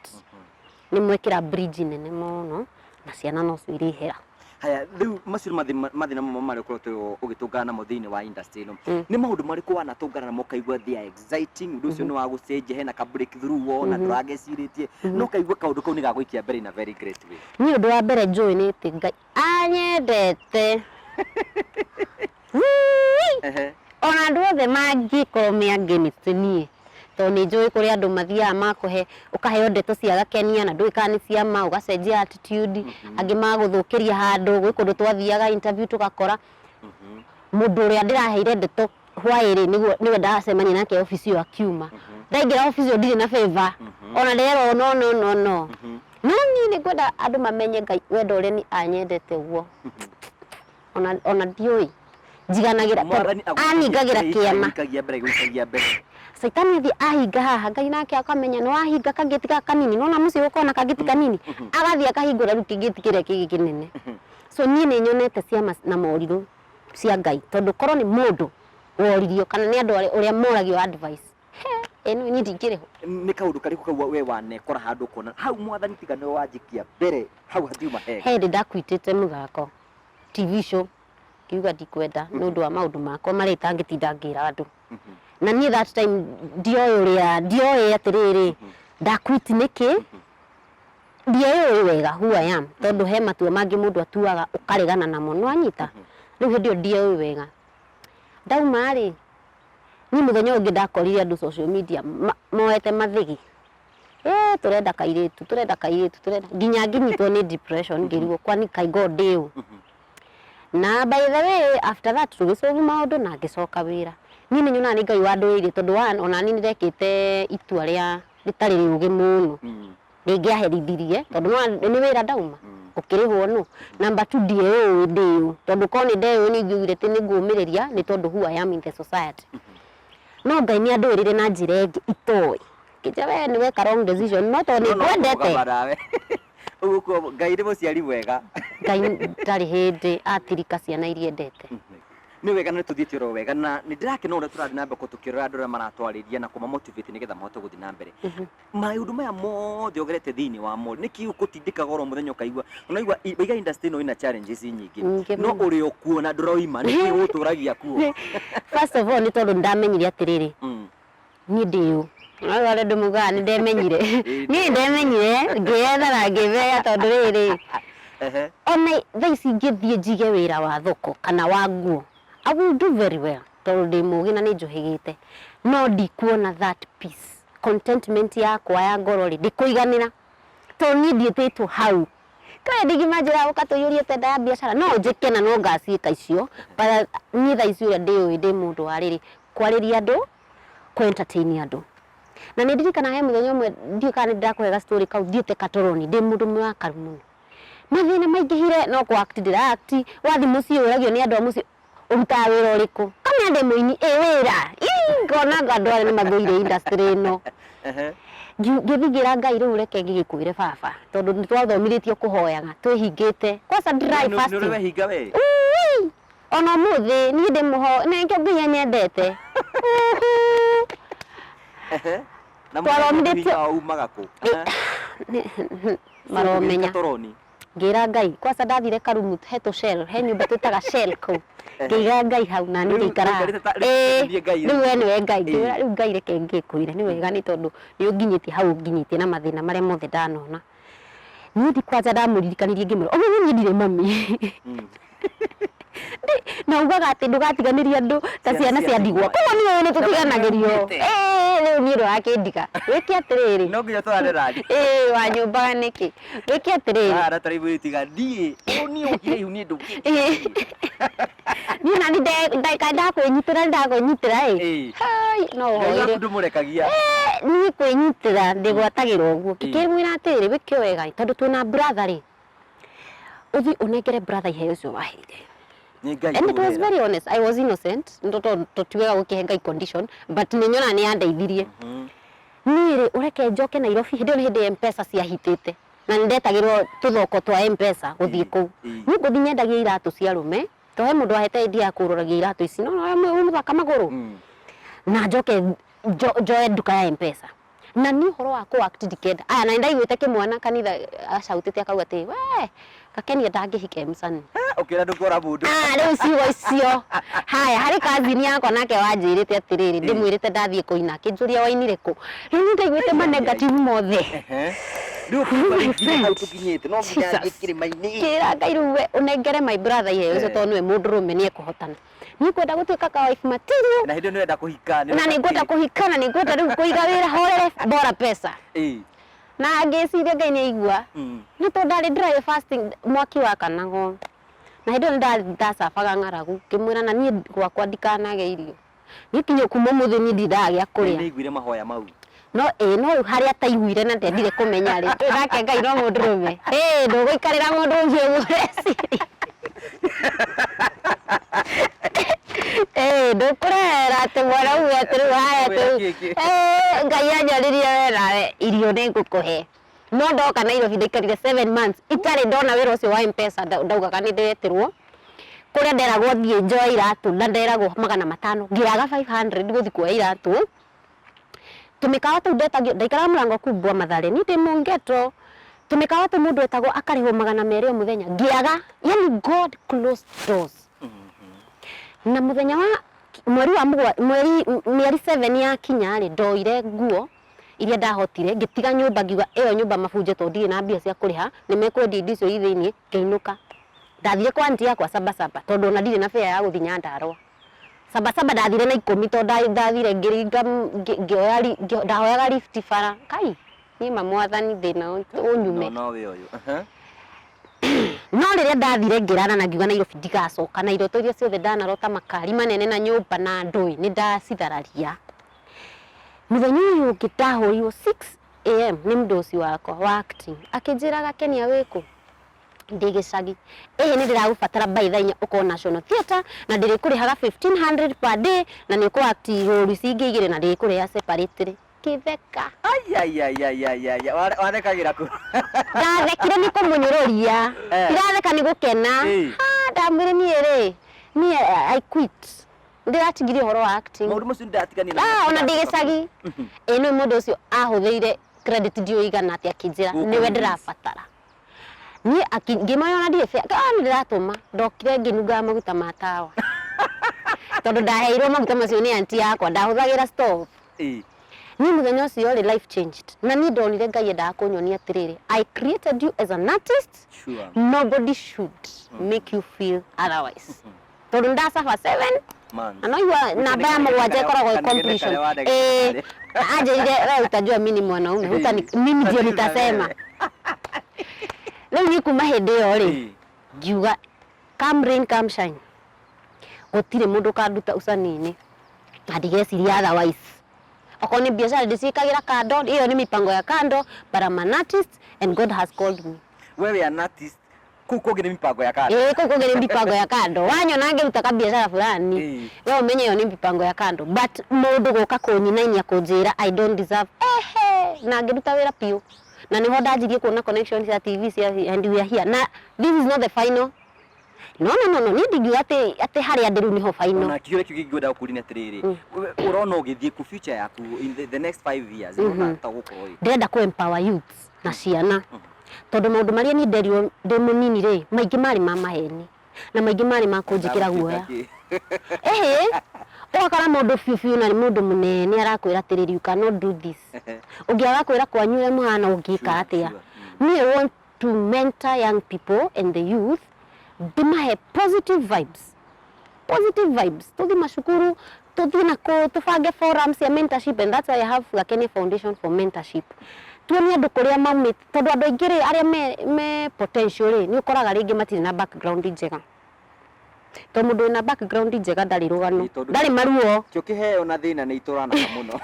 ni mwekira bridge nene muno na ciana no cirihera haya riu maciru mathina mari kuroto ugitungana namo thiini wa industry ino ni maundu mariku wanatungana namo kaigua they are exciting undu ucio ni wa gucenjia hena ka breakthrough wona ndurageciritie no kaigua kaundu kau ni gaguikia mbere in a very great way ni undu wa mbere njui ni ati ngai anyendete ona andu othe mangikorwo meangenitie to ni njui kuri andu mathia makuhe ukaheo ndeto cia gakenia na ndui kana cia ma ugacenjia attitude angi maguthukiria handu gwi kundu twathiaga interview tukakora mundu uri ndiraheire ndeto hwairi niwe ndacemania nake office yo akiuma ndaingira office yo ndiri na favor ona ndero no ni ngwenda andu mamenye ngai wendo uri ni anyendete guo ona ndioi njiganagira anigagira kiema Saitani thi ahinga haha ngai nake akamenya no ahinga kagiti kanini no na muci ukona kagiti kanini agathia akahingura ru kigiti kire kigi kinene so nie ni nyonete ciama na moriru cia ngai tondu korwo ni mundu woririo kana ni andu uria moragio advice eno ni ndingiriho ni kaundu kariku kau we wane kora handu kona hau mwathani tiga no wanjikia mbere hau hatiuma he ndakwitite muthako TV show kiuga ndikwenda no ndu wa maundu makwa mari tangitinda ngira andu na ni that time ndioe atiriri ndakwit niki ndioe wega who I am tondu he matua mangi mundu atuaga ukaregana namo no anyita riu ndio ndioe wega ndauma ri ni muthenya ungi ndakorire andu social media moete mathigi turenda kairitu nginya nginyitwo ni depression ngirigwo kwani kai god eu na by the way after that tugicoka maundu na ngicoka wira ni nyona ni ngai wanduire tondu ona ni ndekite itua ria ritari riuge muno ningiaherithirie tondu ni wira ndauma ukirihwo no number 2 ndiu tondu ko ni ndeu ni ngiugire ti ningumiriria ni tondu who I am in the society no ngai ni andurire na njira ingi itoi kija we ni weka wrong decision no to ni kwendete uguo ngai ni muciari wega ngai ndari hindi atirika ciana iria endete ni wega na tuthiite ro wega na ni ndirakena ura turathi na mbeko tukirora andu maratwariria na kuma motivate nigetha mahote guthi na mbere maundu maya mothe ogerete thiini wa mo niki ukutindika goro muthenya ukaigua unaigua iga industry no ina challenges nyingi no uri okuona ndroima niki uturagia kuo first of all ni tondu ndamenyire atiriri ni ndiu wale ndumuga ni ndemenyire ni ndemenyire ngietha na ngivea tondu riri ona thaici ngithie njige wira wa thoko kana wa nguo I will do very well tondũ ndĩ mũũgĩ na nĩ njũhĩgĩte no ndikuona that peace contentment yakwa ya ngoro rĩ ndĩkũiganĩra tondũ niĩ ndiĩtĩtwo hau kaĩ ndingĩmanjĩra ũkatũiyũrie tenda ya biacara no njĩke na no ngaciĩka icio niĩ thaa ici ũrĩa ndĩũĩ ndĩ mũndũ wa rĩrĩ kwarĩria andũ kũ entertain andũ na nĩ ndirikana he mũthenya ũmwe ndiũĩ kana nĩ ndĩrakũhega story kau thiĩte Katoroni ndĩ mũndũ mũrakaru mũno mathĩna maingĩhire no kũ act ndĩra-act wathi mũciĩ ũragio nĩ andũ a mũciĩ ũrutaga wĩra ũrĩkũ kamwe ndĩ mũini wĩra ngona andũ arĩa nĩ mathũire industry ĩno ngĩthigira Ngai rĩu reke ngĩgĩkwĩre baba tondũ nĩ twathomithĩtio kũhoyaga twĩhingĩte kwanza dry fasting nĩ wehinga we ona mũthĩ niĩ ndĩmũho nĩkĩo Ngai nyendete na mũthenya umaga kũ maromenya ngira Ngai kwanza ndathire karumu hetũ shell he nyũmba twĩtaga shell kũu ngĩiga Ngai hau na niĩ ngĩikara rĩu we nĩwe Ngai rĩu Ngai reke ngĩkwĩre nĩ wega nĩ tondũ nĩ ũnginyĩtie hau ũnginyĩtie na mathĩna marĩa mothe ndanona niĩ kwanza ndamũririkanirie ngĩmwĩra ũguo niĩ ndirĩ mami na ugaga atĩ ndũgatiganĩria andũ ta ciana cia ndigwa koguo niĩ nĩ tũtiganagĩrio rĩu niĩ ndũrakĩndiga wĩke atĩrĩrĩ no nginya twarare rangi wa nyũmbaga nĩkĩ wĩke atĩrĩrĩ ara tarĩ tiga ndiĩ niĩ ũkire ihu niĩ ndũkĩ niĩ nani ndakwĩnyitĩra no hoire ndũmũrekagia niĩ kwĩnyitĩra ndĩgwatagĩra ũguo ngĩkĩmwĩra atĩrĩrĩ wĩke wega tondũ twĩna brother rĩ ũthi ũnengere brother iheo ũcio waheire. And it was very honest. I was innocent. Tũtiwega gũkĩhe Ngai condition but nĩ nyona nĩ yandeithirie. Niĩ ũreke njoke Nairobi hĩndĩ M-Pesa ciahitĩte na nĩ ndetagĩrwo tũthoko twa M-Pesa gũthiĩ kũu. Niĩ ngũthiĩ nyendagia iratũ cia arũme to he mũndũ wahete idea kũroragia iratũ ici no mũthaka magũrũ na njoke njoe nduka ya M-Pesa na niĩ ũhoro wa kũ-act ndikenda aya na ndaiguĩte kĩmwana kanitha acautĩte akauga atĩ we Gakenia ndangĩhika Msanii ũkĩra ndũkora mũndũ rĩu ciugo icio haya harĩ kazini yakwa nake wanjĩrĩte atĩrĩrĩ ndĩmwĩrĩte ndathiĩ kũina akĩnjũria wainire kũ rĩu ndaiguĩte manegativu mothe rĩu kũrĩa hau tũkinyĩte no nginya kĩrĩma-inĩ kĩra Ngai rĩu we ũnengere my brother iheo ũcio tondũ nĩwe mũndũrũme nĩekũhotana niĩ kwenda gũtuĩka ka wife material na hĩndĩ nĩ wenda kũhika na nĩ ngwenda kũhika na nĩ ngwenda rĩu kũiga wĩra horere bora pesa na ngĩciria Ngai nĩaigua nĩ tondũ ndarĩ dry fasting mwaki wa kanago na hĩndĩ ĩyo ndacabaga ng'aragu ngĩmwĩra na niĩ gwakwa ndikanage irio niĩ kinya kuma mũthĩ niĩ ndindagĩa kũrĩa nĩaiguire mahoya mau no no harĩa ataiguire na ndendire kũmenya rĩ nake Ngai no mũndũrũme ndũgũikarĩra mũndũ ũngĩ ũgũreciria ndũkũrehera atĩ mwana ũguo atĩ rĩu haya atĩ Ngai anjaririe we nawe irio nĩ ngũkũhe no ndoka Nairobi ndaikarire 7 months itarĩ ndona wĩra ũcio wa M-Pesa ndaugaga nĩ ndetirwo kũrĩa nderagwo thiĩ njoe iratũ na nderagwo 500 ngĩaga 500 gũthiĩ kuoya iratũ tumĩkawa tũu ndetagio ndaikara mũrango kubwa Mathare niĩ ndĩ Mũngeto tumĩkawa tũu mũndũ etagwo akarĩhwo 200 o mũthenya ngĩaga yani God closed doors na mũthenya wa mweri 7 ya kinya rĩ ndoire nguo iria ndahotire ngĩtiga nyũmba ngiuga ĩyo nyũmba mabunje to ndirĩ na mbia cia kũrĩha nĩmekwendia indo icio thĩinĩ ngĩinũka ndathire kwa aunti yakwa Sabasaba tondũ ona ndirĩ na fare ya gũthiĩ Nyandarua Sabasaba ndathire na 10 tondũ ndathire ngĩringa ndahoyaga lift bara kai niĩ mamwathani thĩna ũnyume no we ũyũ no rĩrĩa ndathire ngĩrara na ngiuga Nairobi ndigacoka na iroto iria ciothe ndanarota makari manene na nyũmba na ndũĩ nĩ ndacithararia mũthenya ũyũ ũngĩ ndahũrirwo 6 AM nĩ mũndũ ũcio wakwa wa acting akĩnjĩra Gakenia wĩkũ ndĩ gĩcagi nĩ ndĩragũbatara by thainya ũkorwo National Theatre na ndĩrĩkũrĩhaga 1500 per day na nĩ ũkũ-act role cingĩ igĩrĩ na ndĩrĩkũrĩha separately kĩtheka wathekagĩra kũ ndathekire nĩ kũmũnyũrũria ndiratheka nĩ gũkena ndamwĩre niĩ I quit ndĩratigirie ũhoro wa acting maũndũ macio ndatiganire ona ndĩ gĩcagi nĩ mũndũ ũcio ahũthĩire credit ndioigana atĩ akĩnjĩra nĩwe ndĩrabatara niĩ ngĩmoya ona ndirĩ nĩ ndĩratũma ndokire ngĩnungaga maguta ma tawa tondũ ndaheirwo maguta macio nĩ aunti yakwa ndahũthagĩra stove niĩ mũthenya ũcio rĩ life changed na niĩ ndonire Ngai endaga kũnyonia atĩrĩrĩ I created you as an artist nobody should make you feel otherwise tondũ ndacaba 7 Anaigua namba ya mũgwanja ĩkoragwo completion. Anjĩrire wewe utajua mimi ni mwanaume. Mimi ndio nitasema. Leo ni kuma hĩndĩ ĩyo rĩ. Ngiuga come rain come shine. Gũtirĩ mũndũ kanduta ucani-inĩ. Na ndigeciria otherwise. Okorwo nĩ biacara ndĩciĩkagĩra kando, ĩyo nĩ mipango ya kando, but I'm an artist and God has called me. Wewe an artist, kũngĩ nĩ mipango ya kando. Kũngĩ nĩ mipango ya kando. Wanyona ngĩruta kabiacara fulani. Wewe umenye ĩyo nĩ mipango ya kando. But mũndũ gũka kũnyinainia kũnjĩra I don't deserve. Na ngĩruta wĩra piũ. Na nĩho ndanjirie kuona connections ya TV cia and we are here. Na this is not the final. No. Ni ndingiuga atĩ harĩa ndĩrũ nĩho final. Na kĩũria kĩu kĩngĩenda gũkũria atĩrĩrĩ. Ũrona ũgĩthiĩ ku future yaku in the next 5 years. Ũrona gũkorwo ĩ. Ndĩrenda ku empower youths na ciana. Tondũ maũndũ marĩa ni nderio ndĩ mũnini rĩ, maingĩ marĩ ma maheni. Na maingĩ marĩ ma kũnjĩkĩra guoya. Ũgakora mũndũ biũ na mũndũ mũnene arakwĩra atĩrĩri you cannot do this. Ũngĩaga kwĩra kwanyu ũrĩa mũhana ũngĩka atĩa. I want to mentor young people and the youth. Ndimahe positive vibes. Tuthi mashukuru, tuthi na tufange forums ya mentorship, and that's why I have Gakenia Foundation for Mentorship. Tuonie andũ kũrĩa maumĩte, tondũ andũ aingĩ rĩ arĩa me potential rĩ nĩ ũkoraga rĩngĩ matirĩ na background njega. Tondũ mũndũ wĩna background njega ndarĩ rũgano, ndarĩ maruo. Kĩo kĩheo na thĩna nĩ itũranaga mũno.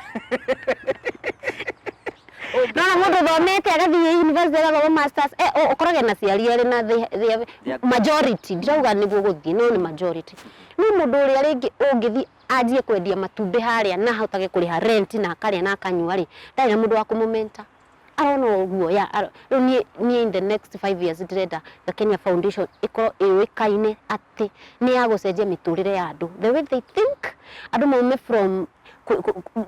No mũndũ thomete agathiĩ university agathoma masters ũkoraga na ciari arĩ na majority ndĩrauga nĩguo gũthiĩ no nĩ majority. No mũndũ ũrĩa rĩngĩ ũngĩthiĩ anjie kwendia matumbĩ harĩa na ahotage kũrĩha rent na akarĩa na akanyua rĩ ndarĩ na mũndũ wa kũmũmenta. Arona ũguo rĩu niĩ in the next 5 years ndĩrenda Gakenia Foundation ĩkorwo ĩũĩkaine atĩ nĩ ya gũcenjia mĩtũrĩre ya andũ. The way they think andũ maume from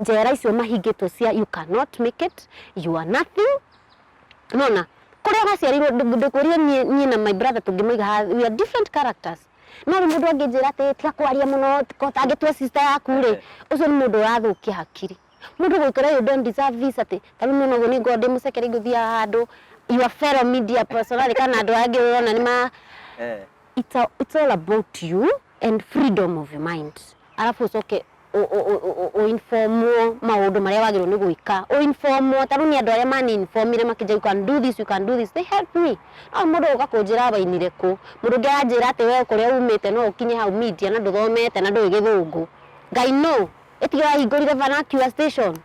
njera icio mahingĩtwo cia you cannot make it, you are nothing. Nona kũrĩa gaciarirwo ndĩkũria niĩ na my brother tũngĩmũiga we are different characters. No mũndũ angĩnjĩra atĩ tiga kwaria mũno tangĩtua sister yaku rĩ ũcio nĩ mũndũ ũrathũkia hakiri. Mũndũ gwĩkora you don't deserve this atĩ tarĩ mũno ũguo nĩ ngode mũcekere ngũthia handũ your fellow media personality kana andũ angĩ ũrona nĩ ma it's all about you and freedom of your mind. Alafu ucoke o inform maũndũ marĩa wagĩrĩirwo nĩ gwĩka o inform tarũ ni andũ arĩa mani informire makĩnja you can do this they help me. No mũndũ ũka kũnjĩra bainire kũ mũndũ ngĩanjĩra atĩ we kũrĩa umĩte no ũkinye hau media na ndũthomete na ndũĩ gĩthũngũ. Ngai no ĩtiga hingũrire vernacular station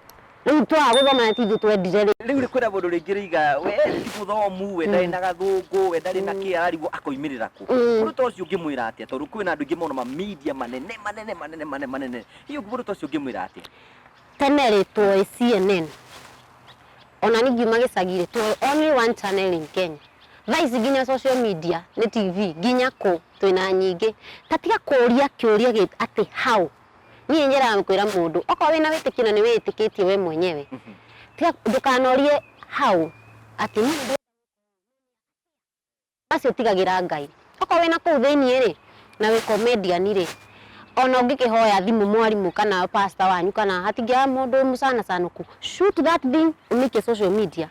rĩu twagũthoma na tithu twendire rĩu kwĩna mũndũ rĩngĩ rĩiga we ti mũthomu we ndarĩ na gathũngũ we ndarĩ na kĩ ararigwo akoimĩrĩra kũ mũndũ ta ũcio ũngĩmwĩra atĩa tondũ kwĩna andũ aingĩ mũno media manene hiyo mũndũ ta ũcio ũngĩmwĩra atĩa tene rĩ twoĩ CNN ona nĩngiuma gĩcagi rĩ twoĩ only one channel in Kenya thaa ici nginya social media nĩ TV nginya kũ twĩna nyingĩ tatiga kũria kĩũria atĩ how niĩ njĩra kwĩra mũndũ okorwo wĩna wĩtĩkio na nĩ wĩtĩkĩtie we mwenyewe tiga ndũkanorie how atĩ mũndũ acio tigagĩra Ngai okorwo wĩna kũu thĩiniĩ rĩ na wĩ comedian rĩ ona ũngĩkĩhoya thimũ mwarimũ kana pastor wanyu kana hatingĩaga mũndũ mũcana canũku shoot that thing umike social media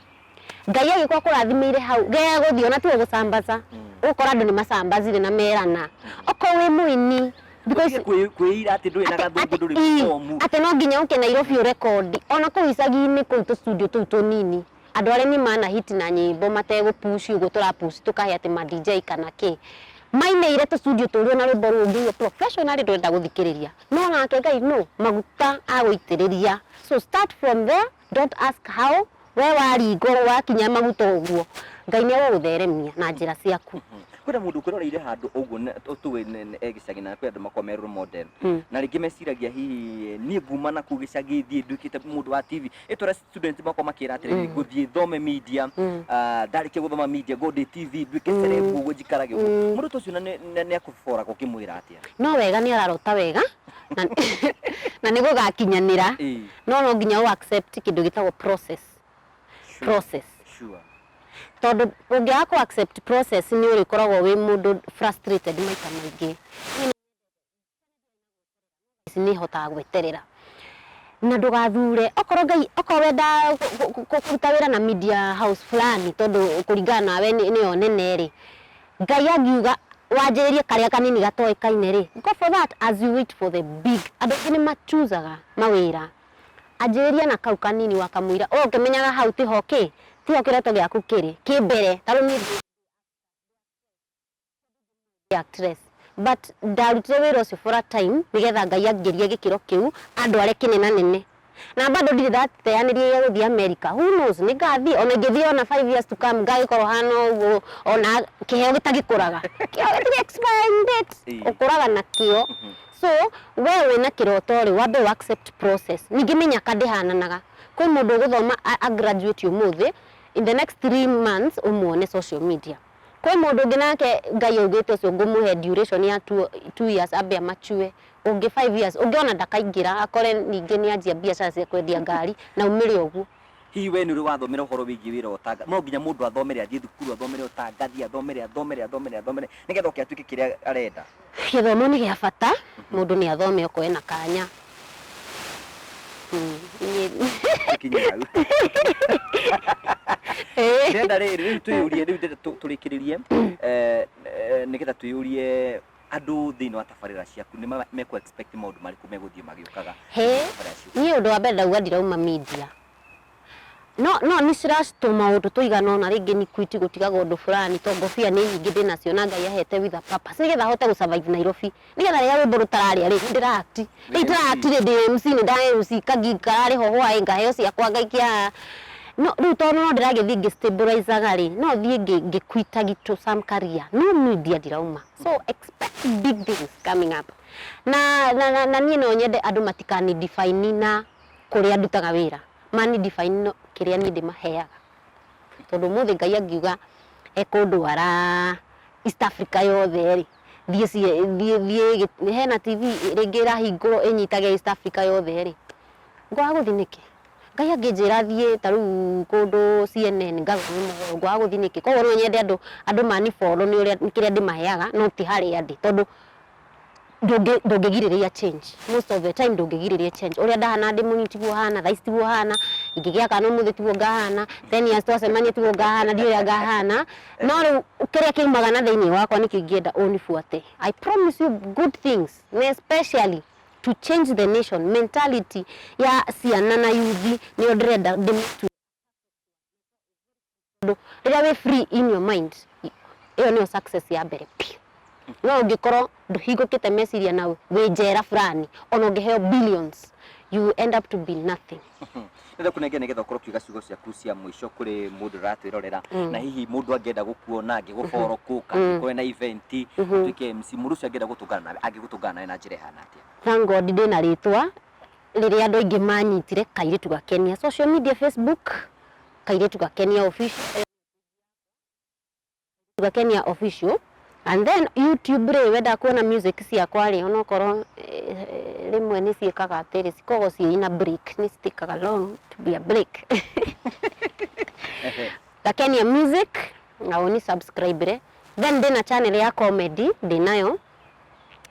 Ngai agĩkwa kũrathimĩire hau gea gũthiĩ ona tiwe gũcambaza ũkora andũ nĩ macambazire na merana okorwo wĩ mũini because kwĩira atĩ ndũrĩ na gathũngũ ndũrĩ gĩthomu atĩ no nginya ũke Nairobi ũrekondi ona kũu icagi-inĩ kũu tũ studio tũu tũnini andũ arĩa nĩ mana hit na nyĩmbo mategũpush ũguo tũrapush tũkahe atĩ ma DJ kana kĩ maineire tũ studio tũrĩ na rwĩmbo rũngĩ professionally ndũrenda gũthikĩrĩria no nake Ngai no maguta agũitĩrĩria so start from there don't ask how we waringwo wakinya maguta ũguo Ngai nĩ agũgũtheremia na njĩra ciaku kwĩna mũndũ ũkĩroreire handũ ũguo tũwe gĩcagi na kwĩ andũ makome role model na rĩngĩ meciragia hihi niĩ nguma na kũu gĩcagi thiĩ nduĩkĩte mũndũ wa TV ĩtũra student makoma makĩra atĩrĩrĩ gũthiĩ thome media ndarĩkia gũthoma media ngode TV nduĩke celeb ũguo njikarage ũguo mũndũ ta ũcio nĩ akũbora gũkĩmwĩra atĩa no wega nĩ ararota wega na nĩ gũgakinyanĩra no nginya ũ accept kĩndũ gĩtagwo process sure tondũ ũngĩaga kũ accept process nĩ ũrĩkoragwo wĩ mũndũ frustrated maita maingĩ nĩ hotaga gweterera na ndũgathure okorwo wenda kũruta wĩra na media house fulani tondũ kũringana nawe nĩyo nene rĩ Ngai angiuga wanjĩrĩrie karĩa kanini gatoĩkaine rĩ, go for that as you wait for the big. Andũ aingĩ nĩ machuzaga mawĩra, anjĩrĩria na kau kanini wakamwĩra ũkĩmenyaga hau tiho tiho kĩroto gĩaku kĩrĩ kĩ mbere. Tarĩu niĩ actress, but ndarutire wĩra ũcio for a time nĩgetha Ngai angĩrie gĩkĩro kĩu andware kĩnenanene, na bado ndirĩ ndateanĩria gũthiĩ America. Who knows, nĩ ngathiĩ ona ingĩthiĩ ona 5 years to come ngagĩkorwo hana ũguo, ona kĩheo gĩtagĩkũraga, kĩheo gĩtirĩ expiring date, ũkũraga na kĩo. So wewe wĩna kĩroto rĩ, wambe wa accept process. Ningĩ menya ndĩhananaga, kwĩ mũndũ ũgũthoma a graduate ũmũthĩ, in the next 3 months ũmuone social media. Kwĩ mũndũ ũngĩ nake Ngai augĩte ũcio ngũmũhe duration ya 2 years ambe amachue, ũngĩ 5 years, ũngĩ ona ndakaingĩra akore ningĩ nĩanjia biacara cia kwendia ngari na umĩre ũguo. Hihi we nĩ ũrĩ wathomera ũhoro wĩgiĩ wĩra wa ũtangathi? No nginya mũndũ athomere, athiĩ thukuru athomere ũtangathi, athomere nĩgetha oke atuĩke kĩrĩa arenda? Gĩthomo nĩ gĩa bata, mũndũ nĩ athome okorwo ena kanya. Ndenda rĩrĩ twĩyũrie, rĩu tũrĩkĩrĩrie nĩgetha twĩyũrie andũ thĩinĩ wa tabarĩra ciaku nĩ mekũ expect maũndũ marĩkũ megũthiĩ magĩũkaga? Niĩ ũndũ wa mbere ndauga ndirauma media, no nĩ ciracitũma ũndũ tũigana ona rĩngĩ nĩ quit gũtigaga ũndũ fulani, to ngobia nĩ nyingĩ ndĩnacio na Ngai ahete with a purpose nĩgetha hote gũsurvive Nairobi, nĩgetha rĩrĩa rwĩmbo rũtararĩa rĩ ndĩra-act rĩ MC nĩ nda MC kararĩ ho hwaĩ ngaheo ciakwa ngaikia. No rĩu tondũ no ndĩragĩthiĩ ngĩ-stabilize-aga rĩ, no thiĩ ngĩ-quit to some career, no media ndirauma. So expect big things coming up. Na niĩ no nyende andũ matikani define na kũrĩa ndutaga wĩra, mani define kĩrĩa niĩ ndĩmaheaga, tondũ mũthĩ Ngai angiuga ekũndwara East Africa yothe rĩ, thiĩ hena TV rĩngĩ ĩrahingũrwo ĩnyitage East Africa yothe rĩ, ngwaga gũthiĩ nĩkĩ? Ngai angĩnjĩra thiĩ tarĩu kũndũ CNN ngwaga gũthiĩ nĩkĩ? Koguo no nyende andũ mani follow nĩ kĩrĩa ndĩmaheaga, no ti harĩa ndĩ, tondũ ndũngĩgirĩrĩria change. Most of the time ndũngĩgirĩrĩria change. Ũrĩa ndahana ndĩ mũnini tiguo hana, thaa ici tiguo hana, ingĩgĩa kana ũmũthĩ tiguo ngahana, 10 years twacemania tiguo ngahana, ndiũrĩ ũrĩa ngahana. No rĩu kĩrĩa kĩumaga na thĩinĩ wakwa nĩkĩo ingĩenda ũnibuate. I promise you good things, especially to change the nation, mentality ya ciana na youth nĩyo ndĩrenda ndĩmĩtue. Rĩrĩa wĩ free in your mind, ĩyo nĩyo success ya mbere. No ũngĩkorwo ndũhingũkĩte meciria na wĩ njera fulani, ona ũngĩheo billions, you end up to be nothing. Nĩgetha kũnengera nĩgetha ũkorwo kiuga ciugo ciaku cia mũico kũrĩ mũndũ ũratwĩrorera, na hihi mũndũ angĩenda gũkuona, angĩgũfollow kana kwĩ na event tuĩke MC, mũndũ ũcio angĩenda gũtũngana nawe, angĩgũtũngana nawe na njĩra ihana atĩa? Thank God ndĩna rĩtwa rĩrĩa andũ aingĩ manyitire, Kairĩtu Gakenia. Social media Facebook, Kairĩtu Gakenia official, Gakenia official. And then YouTube rĩ wenda kuona music ciakwa rĩ, onokorwo rĩmwe nĩ ciĩkaga atĩrĩ, cikoragwo ciĩna break, nĩ citikaga long to be a break. Gakenia music na oni subscribe re. Then ndĩna channel ya comedy ndĩnayo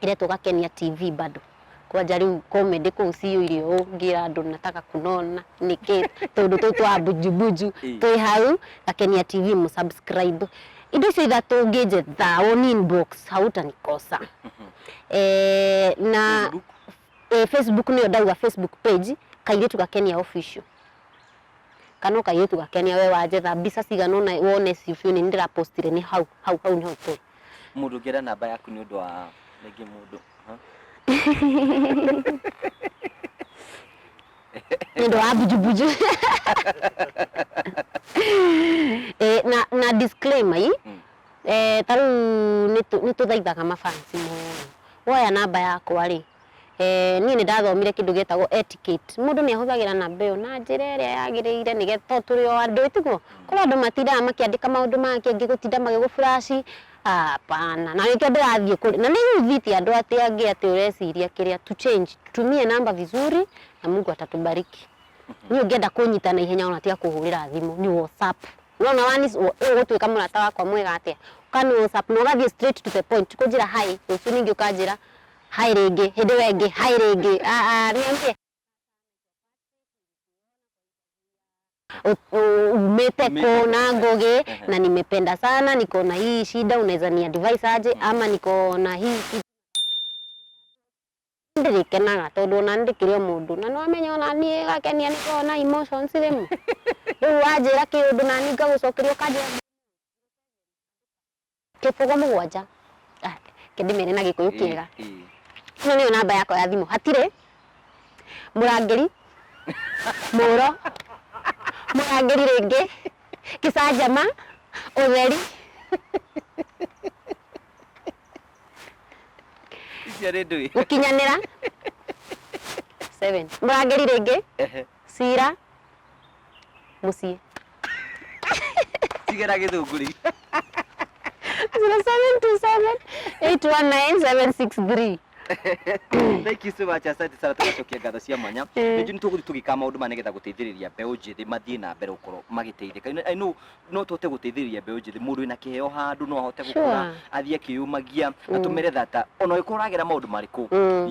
ĩretwo Gakenia TV bado. Kwanja rĩu comedy kũu ciyũire ngira andũ nataka kunona nĩkĩ tondũ tũu twa bujubuju twĩ hau Gakenia TV mu subscribe. Indo icio ithatũ ũngĩnjetha on inbox hautanikosa. Na Facebook nĩyo ndauga Facebook page Kairĩtu Gakenia official. Kana Kairĩtu Gakenia we wanjetha mbica cigana na wone cibiũ nĩ ndĩrapostire nĩ hau nĩho tũrĩ. Mũndũ ũngĩenda namba yaku nĩ ũndũ wa rĩngĩ mũndũ nĩndũ wa bujubuju. Na disclaimer tarĩu nĩ tũthaithaga mafansi mũno, woya namba yakwa rĩ, niĩ nĩ ndathomire kĩndũ gĩtagwo etiquette. Mũndũ nĩ ahũthagĩra namba ĩyo na njĩra ĩrĩa yagĩrĩire nĩgetha tũrĩ o andũ tiguo, kũrĩ andũ matindaga makĩandĩka maũndũ make ngĩgũtinda magĩgũflash. Hapana, na nĩkĩo ndĩrathiĩ kũrĩ na nĩ yuthiti andũ angĩ atĩ ũreciria kĩrĩa to change. Tumie namba vizuri na Mungu atatubariki. Niĩ ũngĩenda kũnyita na ihenya ona tia kũhũrĩra thimũ ni WhatsApp. Unaona wani ũgũtuĩka mũrata wakwa mwega atĩa, ũkani WhatsApp na ũgathiĩ straight to the point, kũnjĩra hi, rũciũ ningĩ ũkanjĩra hi rĩngĩ, hĩndĩ ĩyo ĩngĩ hi rĩngĩ. Niambie umete kona Ngugi na nimependa sana, niko na hii shida, unaweza ni advise aje ama niko na hii ndirikenaga tondu na ndikirio mundu na no amenya ona nie gakenia niko na emotions rimu riu wajira kiundu na ni ngagucokerio kaje kipogo mugwanja kidimene na gikuyu kiega no ni namba yako ya thimu hatire murangiri muro murangiri ringi kisajama utheri gukinyanira 7 murangiri ringi sira mucie tigera githunguri 0727819763 Thank you so much. Asante sana tugacokia ngatho cia mwanya. Nĩnjũ nĩtũgũthiĩ tũgĩka maũndũ maya nĩgetha gũteithĩrĩria mbeũ njĩthĩ mathiĩ na mbere gũkorwo magĩteithĩka. I know no tũhote gũteithĩrĩria mbeũ njĩthĩ mũndũ wĩna kĩheo handũ no ahote gũkũra athiĩ akĩyũmagia na tũmere that ona ũngĩkorwo ũragerera maũndũ marĩkũ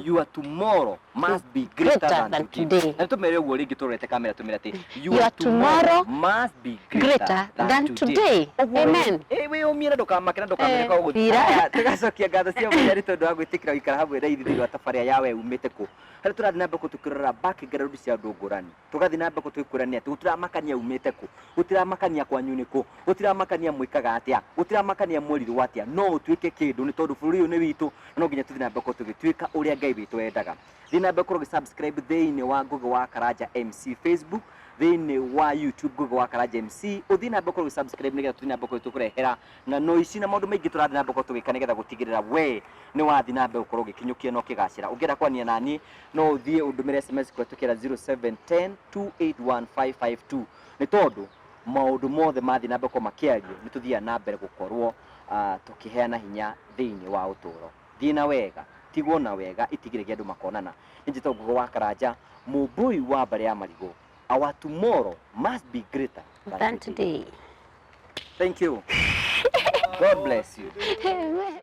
your tomorrow must be greater than today. Na tũmere ũguo rĩngĩ tũrorete kamera tũmere atĩ your tomorrow must be greater than today. Amen. We umire ndukamake na ndukamere kwa gũthira. Tugacokia ngatho cia mwanya nĩ tondũ wa gwĩtĩkĩra gũikara hamwe na ithuĩ thĩinĩ wa tabarĩra yawe umĩte kũ. Harĩ tũrathiĩ na mbere tũkĩrora background cia andũ ngũrani. Tũgathiĩ na mbere tũkĩkũrania atĩ gũtiramakania umĩte kũ, gũtiramakania kwanyu nĩ kũ, gũtiramakania mwĩkaga atĩa, gũtiramakania mwerirwo atĩa, no ũtuĩke kĩndũ nĩ tondũ bũrũri ũyũ nĩ witũ na no nginya tũthiĩ na mbere tũgĩtuĩka ũrĩa Ngai witũ endaga. Thiĩ na mbere gũsubscribe thĩinĩ wa Ngugi wa Karanja MC Facebook, thĩinĩ wa YouTube Ngugi wa Karanja MC, ũthiĩ na mbere gũsubscribe nĩgetha tũthiĩ na mbere tũkũrehera na no ici na maũndũ maingĩ tũrathiĩ na mbere tũgĩka nĩgetha gũtigĩrĩra we nĩ wathiĩ na mbere gũkorwo ũgĩkinyũkia na ũkĩgacĩra. Ũngĩenda kwania naniĩ no ũthiĩ ũndũmĩre SMS kũhetũkĩra 0710281552 nĩ tondũ maũndũ mothe mathiĩ na mbere makĩario nĩ tũthiaga na mbere gũkorwo tũkĩheana hinya thĩinĩ wa ũtũũro. Thiĩ na wega, tigwo na wega, itigĩrĩrie andũ makonana. Nĩ njĩtagwo Ngugi wa Karanja, mũmbui wa Mbare ya Marigũ. Our tomorrow must be greater than today. Thank you. God bless you. Amen.